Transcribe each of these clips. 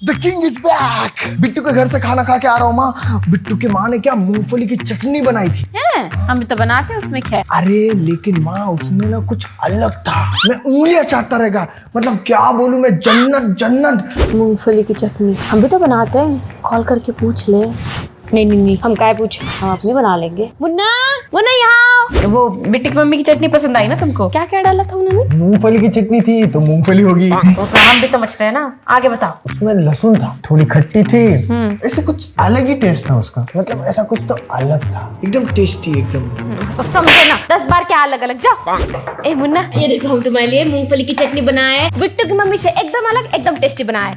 The king is back. Bittu के घर से खाना खा के आ रहा हूँ माँ। बिट्टू की माँ ने क्या मूंगफली की चटनी बनाई थी। हम भी तो बनाते हैं, उसमें क्या है? अरे लेकिन माँ उसमें ना कुछ अलग था। मैं उंगलियां चाटता रहेगा। मतलब क्या बोलूं मैं, जन्नत जन्नत। मूंगफली की चटनी हम भी तो बनाते हैं, कॉल करके पूछ ले। नहीं नहीं नहीं, हम काय पूछे, हम अपनी बना लेंगे। मुन्ना मुन्ना यहाँ। वो बिट्टी की मम्मी की चटनी पसंद आई ना तुमको? क्या क्या डाला था उन्होंने? मूंगफली की चटनी थी तो मूंगफली होगी। वो तो हम भी समझते हैं ना। आगे बताओ। उसमें लहसुन था, थोड़ी खट्टी थी। ऐसे कुछ अलग ही टेस्ट था उसका। मतलब ऐसा कुछ तो अलग था, एकदम टेस्टी एकदम। तो समझे ना, 10 बार क्या अलग अलग। जाओ। ए मुन्ना, ये देखो हम तुम्हारे लिए मूंगफली की चटनी बनाए। बिट्टू की मम्मी से एकदम अलग, एकदम टेस्टी बनाए।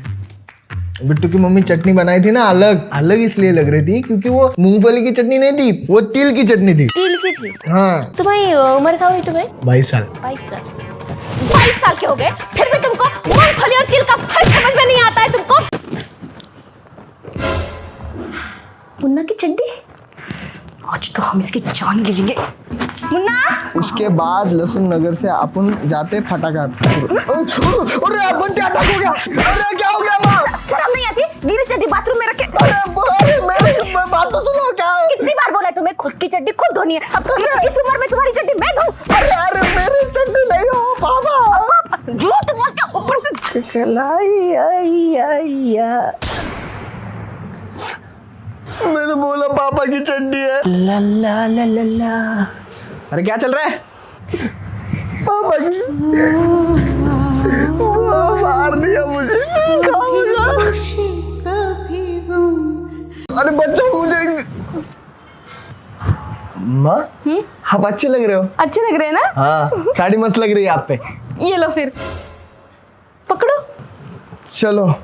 बिट्टू की मम्मी चटनी बनाई थी ना, अलग अलग इसलिए लग रही थी क्योंकि वो मूंगफली की चटनी नहीं थी, वो तिल की चटनी थी। तिल की थी? हाँ। तुम्हारी उम्र क्या हुई तुम्हें? 22 साल। 22 साल। 22 साल के हो गए, फिर भी तुमको मूंगफली और तिल का फर्क समझ में नहीं आता है तुमको? मुन्ना की चड्डी, आज तो हम इसकी जान ले लेंगे। मुन्ना। उसके बाद लहसुन नगर से अपन जाते फटाका। अरे आप बंटे अटक हो गया। अरे क्या हो गया माँ? शर्म नहीं आती? गीली चड्डी बाथरूम में रखे। अरे मेरी बात तो सुनो। क्या कितनी बार बोला है तुम्हें, खुद की चड्डी खुद धोनी है। अब इस उम्र में तुम्हारी चड्डी मैं धोऊं? अरे मेरी चड्डी नहीं हो पापा। झूठ बोल के ऊपर से खलाई आई। मैंने बोला पापा की चड्डी है। ला ला ला ला ला। अरे क्या चल रहा है? पापा की वो मार दिया मुझे। अरे बच्चों मुझे। माँ आप अच्छे लग रहे हो। अच्छे लग रहे हैं ना? हाँ साड़ी मस्त लग रही है आप पे। ये लो फिर पकड़ो। चलो।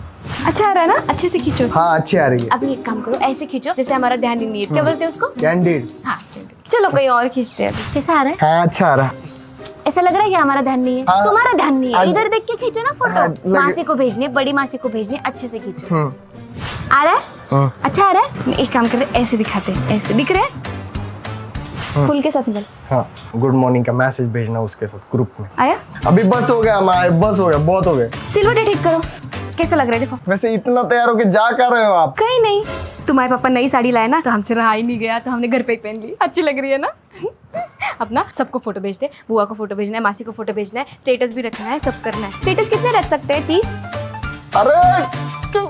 अच्छा आ रहा है ना? अच्छे से खींचो। हाँ अच्छी आ रही है। अभी एक काम करो, ऐसे खींचो जैसे हमारा ध्यान ही नहीं है। क्या बोलते हैं उसको? कैंडिड। हाँ चलो कोई और खींचते हैं। अभी कैसा आ रहा है? हाँ अच्छा आ रहा। ऐसा लग रहा है कि हमारा ध्यान नहीं है। हाँ। तुम्हारा ध्यान नहीं है। हाँ। इधर देख के खींचो ना हाँ, फोटो। लगे। मासी को भेजनी है, बड़ी मासी को भेजनी है, अच्छे से खींचो। आ रहा है? हाँ। अच्छा आ रहा है? एक काम करते, ऐसे दिखाते हैं। ऐसे दिख रहा है? फूल के साथ निकल। हाँ गुड मॉर्निंग का मैसेज भेजना उसके साथ ग्रुप में। आया? अभी बस हो गया माँ, बस हो गया, बहुत हो गए। सिलवटे ठीक करो। कैसा लग रहा है देखो? वैसे इतना तैयार होके जा कर रहे हो आप? कहीं नहीं, तुम्हारे पापा नई साड़ी लाए ना, तो हमसे रहा ही नहीं गया, तो हमने घर पे ही पहन ली। अच्छी लग रही है ना? अपना सबको फोटो भेजते, बुआ को फोटो भेजना है, मासी को फोटो भेजना है, स्टेटस भी रखना है, सब करना है। स्टेटस कितने रख सकते हैं? 30? अरे क्यों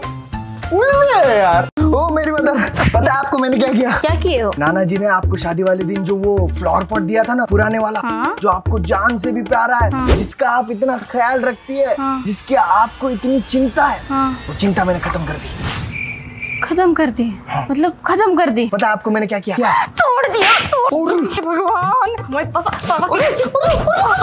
यार? ओ मेरी मदर, पता है आपको मैंने क्या किया? क्या किए हो? नाना जी ने आपको शादी वाले दिन जो वो फ्लावर पॉट दिया था ना, पुराने वाला। हाँ? जो आपको जान से भी प्यारा है। हाँ? जिसका आप इतना ख्याल रखती है। हाँ? जिसकी आपको इतनी चिंता है। हाँ? वो चिंता मैंने खत्म कर दी। खत्म कर दी? मतलब खत्म कर दी? पता है आपको मैंने क्या किया? तोड़ दिया। तोड़ भगवान, हमारे पापा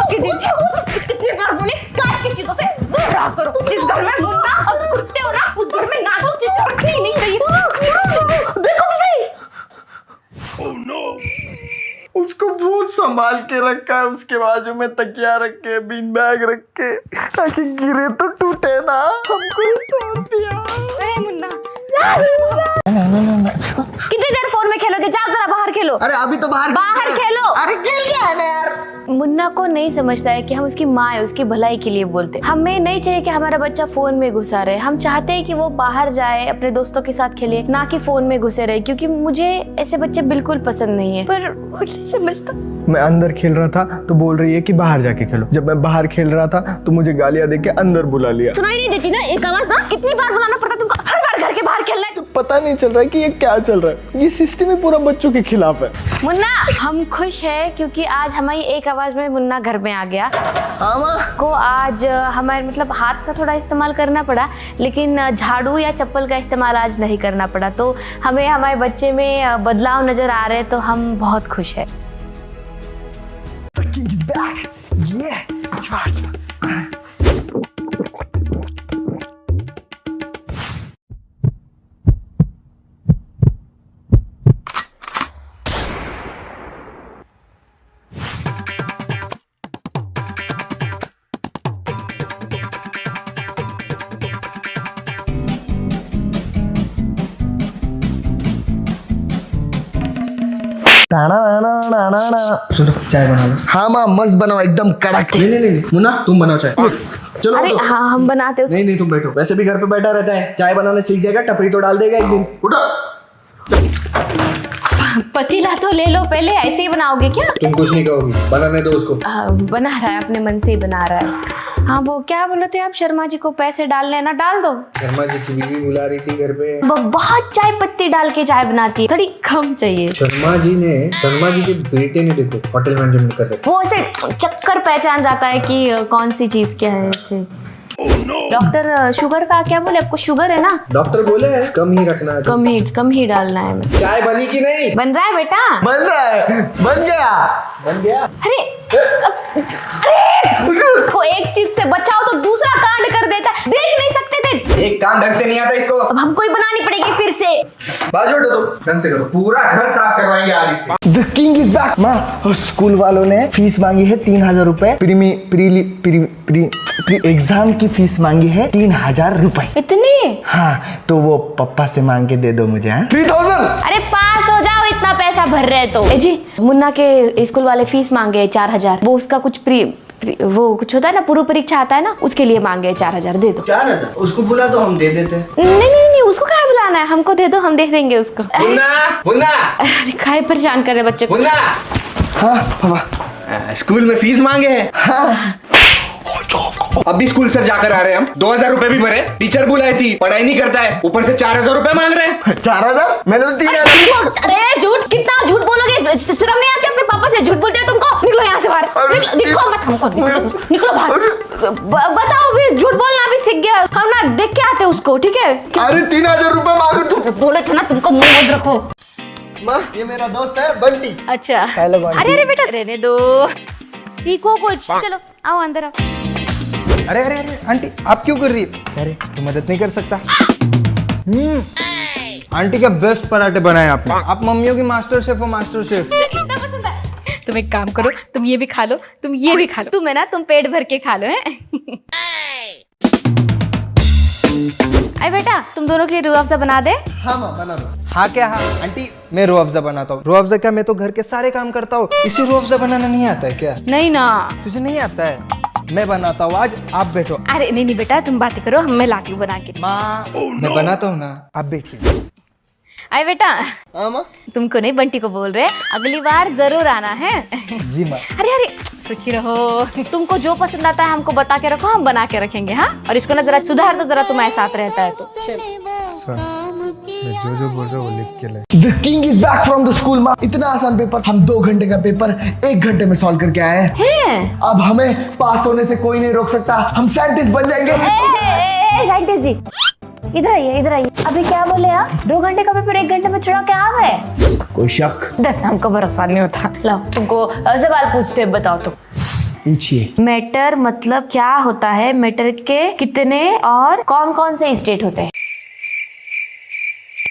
कितनी बार बोले कांच की चीजों से दूर रहा करो। इस घर में मुन्ना और कुत्ते हो ना, उस घर में नाजुक चीजें रखनी ही नहीं चाहिए। देखो सही। उसको बहुत संभाल के रखा है, उसके बाजू में तकिया रख के, बीन बैग रख के, ताकि गिरे तो टूटे ना। हमको ही तोड़ दिया। मुन्ना कितनी देर फोन में खेलोगे? जाओ जरा बाहर खेलो। अरे अभी तो बाहर खेलो। अरे खेल गया है ना यार। मुन्ना को नहीं समझता है कि हम उसकी माँ है, उसकी भलाई के लिए बोलते। हमें नहीं चाहिए कि हमारा बच्चा फोन में घुसा रहे। हम चाहते हैं कि वो बाहर जाए, अपने दोस्तों के साथ खेले, ना कि फोन में घुसे रहे। क्योंकि मुझे ऐसे बच्चे बिल्कुल पसंद नहीं है, पर वो नहीं समझता। मैं अंदर खेल रहा था तो बोल रही है कि बाहर जाके खेलो। जब मैं बाहर खेल रहा था तो मुझे गालियां देके अंदर बुला लिया। सुनाई नहीं देती ना एक आवाज? ना कितनी बार बुलाना पड़ता तुमको? हर बार घर के बाहर खेलना है। पता नहीं चल रहा है कि ये क्या चल रहा है। ये सिस्टम ही पूरा बच्चों के खिलाफ है। मुन्ना हम खुश है क्योंकि आज हमारी एक आवाज में मुन्ना घर में आ गया। को आज हमारे मतलब हाथ का थोड़ा इस्तेमाल करना पड़ा, लेकिन झाड़ू या चप्पल का इस्तेमाल आज नहीं करना पड़ा। तो हमें हमारे बच्चे में बदलाव नजर आ रहे हैं, तो हम बहुत खुश है। The king is back. Yeah. सुनो चाय बना लो। हाँ माँ मस्त बनाओ एकदम कड़क। नहीं मुन्ना तुम बनाओ चाय। चलो अरे हाँ हम बनाते उसको। नहीं तुम बैठो, वैसे भी घर पे बैठा रहता है, चाय बनाने सीख जाएगा, टपरी तो डाल देगा एक दिन। उठो। पतीला तो ले लो पहले, ऐसे ही बनाओगे क्या? तुम कुछ नहीं कहोगी, बनाने दो उसको। बना रहा है अपने मन से ही बना रहा है। हाँ वो क्या बोले थे आप, शर्मा जी को पैसे डालने ना, डाल दो। शर्मा जी की बीवी बुला रही थी घर पे। बहुत चाय पत्ती डाल के चाय बनाती है, थोड़ी कम चाहिए। शर्मा जी के बेटे ने देखो होटल मैनेजमेंट कर रहे। वो ऐसे चक्कर पहचान जाता है कि कौन सी चीज क्या है ऐसे। डॉक्टर शुगर का क्या बोले, आपको शुगर है ना? डॉक्टर बोले कम ही रखना है, कम ही डालना है। चाय बनी कि नहीं? बन रहा है बेटा, बन रहा है, बन गया। अरे को एक चीज से बचाओ तो दूसरा कांड कर देता है, देख नहीं सकते थे। एक काम ढंग से नहीं आता इसको, अब हमको ही बनानी पड़ेगी फिर से। बाजू हटो तुम, ढंग से करो, पूरा घर साफ करवाएंगे आज इससे। The king is back. माँ स्कूल वालों ने फीस मांगी है 3000 रुपए, प्री एग्जाम की फीस मांगी है 3000 रुपए। इतनी? हाँ तो वो पप्पा से मांग के दे दो मुझे। 3000। अरे पास हो जाओ, इतना पैसा भर रहे तो। जी मुन्ना के स्कूल वाले फीस मांगे 4000, वो उसका कुछ वो कुछ होता है ना, पूर्व परीक्षा आता है ना, उसके लिए मांगे 4000, दे दो। 4000 उसको बुला दो, हम दे देते। नहीं उसको क्या बुलाना है, हमको दे दो, हम दे देंगे उसको। मुन्ना अरे काहे परेशान कर रहे बच्चे को। हाँ पापा स्कूल में फीस मांगे हैं। हाँ। अभी स्कूल से जाकर आ रहे हैं हम, 2000 रुपए भी भरे, टीचर बुलाई थी, पढ़ाई नहीं करता है, ऊपर से 4000 रुपए मांग रहे हैं। 4000? मैंने तो 3000। अरे झूठ, कितना झूठ बोलोगे, शर्म नहीं आती अपने पापा से झूठ बोलते हो तुमको? निकलो यहाँ से बाहर, निकलो मत, हमको निकलो बाहर। बताओ भी, झूठ बोलना भी सीख गया, हम ना देख के आते उसको, ठीक है? अरे 3000 रुपए मांगो तुम। बोले थे ना तुमको, मुंह बंद रखो। माँ ये मेरा दोस्त है बंटी। अच्छा अरे बेटा रहने दो, सीखो कुछ। चलो आओ अंदर आओ। अरे आंटी आप क्यों कर रही है? अरे तो मदद नहीं कर सकता? आंटी क्या बेस्ट पराठे बनाए आपने, आप मम्मियों की मास्टर शेफ हो, मास्टर शेफ। इतना पसंद है। तुम एक काम करो, तुम ये भी खा लो, तुम ये भी खा लो, तुम है ना, तुम पेट भर के खा लो है। अरे बेटा तुम दोनों के लिए रूह अफ़ज़ा बना दे। हाँ माँ बना दो। हाँ क्या हाँ आंटी, मैं रूह अफ़ज़ा बनाता हूँ। रूह अफ़ज़ा क्या, मैं तो घर के सारे काम करता हूँ, इसे रूह अफ़ज़ा बनाना नहीं आता है क्या? नहीं ना, तुझे नहीं आता है, मैं बनाता हूँ, आज आप बैठो। अरे नहीं बेटा तुम बातें करो, मैं लाती हूँ बना के। माँ मैं बनाता हूँ ना, आप बैठिए। अरे बेटा हाँ माँ। तुमको नहीं बंटी को बोल रहे, अगली बार जरूर आना है। जी माँ। अरे सुखी रहो, तुमको जो पसंद आता है हमको बता के रखो, हम बना के रखेंगे। हाँ और इसको ना जरा सुधार दो, जरा तुम्हारे साथ रहता है तो। सुन, मैं जो बोल रहा हूँ वो लिख के ले। The king is back from the school माँ। इतना आसान पेपर, हम 2 घंटे का पेपर 1 घंटे में सॉल्व करके आए हैं। अब हमें पास होने से कोई नहीं रोक सकता, हम साइंटिस्ट बन जाएंगे। साइंटिस्ट जी इधर आइए। अभी क्या बोले आप? 2 घंटे का पेपर 1 घंटे में छुड़ा के आ गए? कोई शक? हमको भरोसा नहीं होता। लाओ तुमको सवाल पूछते, बताओ तो। पूछिए। मैटर मतलब क्या होता है, मैटर के कितने और कौन कौन से स्टेट होते हैं?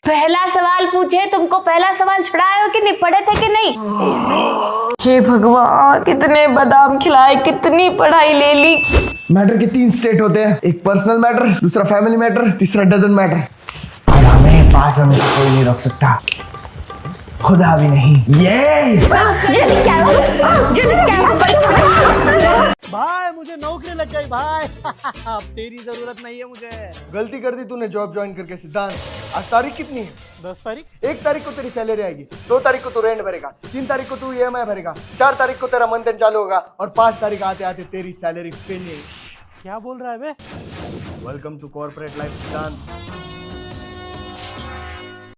पहला सवाल पूछे तुमको, पहला सवाल छुड़ाए हो कि नहीं, पढ़े थे कि नहीं? हे भगवान, कितने बादाम खिलाए, कितनी पढ़ाई ले ली। मैटर के 3 स्टेट होते हैं, एक पर्सनल मैटर, दूसरा फैमिली मैटर, तीसरा डजंट मैटर। और हमें पास होने से कोई नहीं रोक सकता, खुदा भी नहीं। ये भाई मुझे नौकरी लग गई भाई। अब तेरी जरूरत नहीं है मुझे। गलती कर दी तूने जॉब ज्वाइन करके सिद्धांत। आज तारीख कितनी है? 10 तारीख। 1 तारीख को तेरी सैलरी आएगी, 2 तारीख को तू रेंट भरेगा, 3 तारीख को तू EMI भरेगा, 4 तारीख को तेरा मंथ एंड चालू होगा और 5 तारीख आते आते तेरी सैलरी फिनिश। क्या बोल रहा है बे? वेलकम टू कॉर्पोरेट लाइफ सिद्धांत।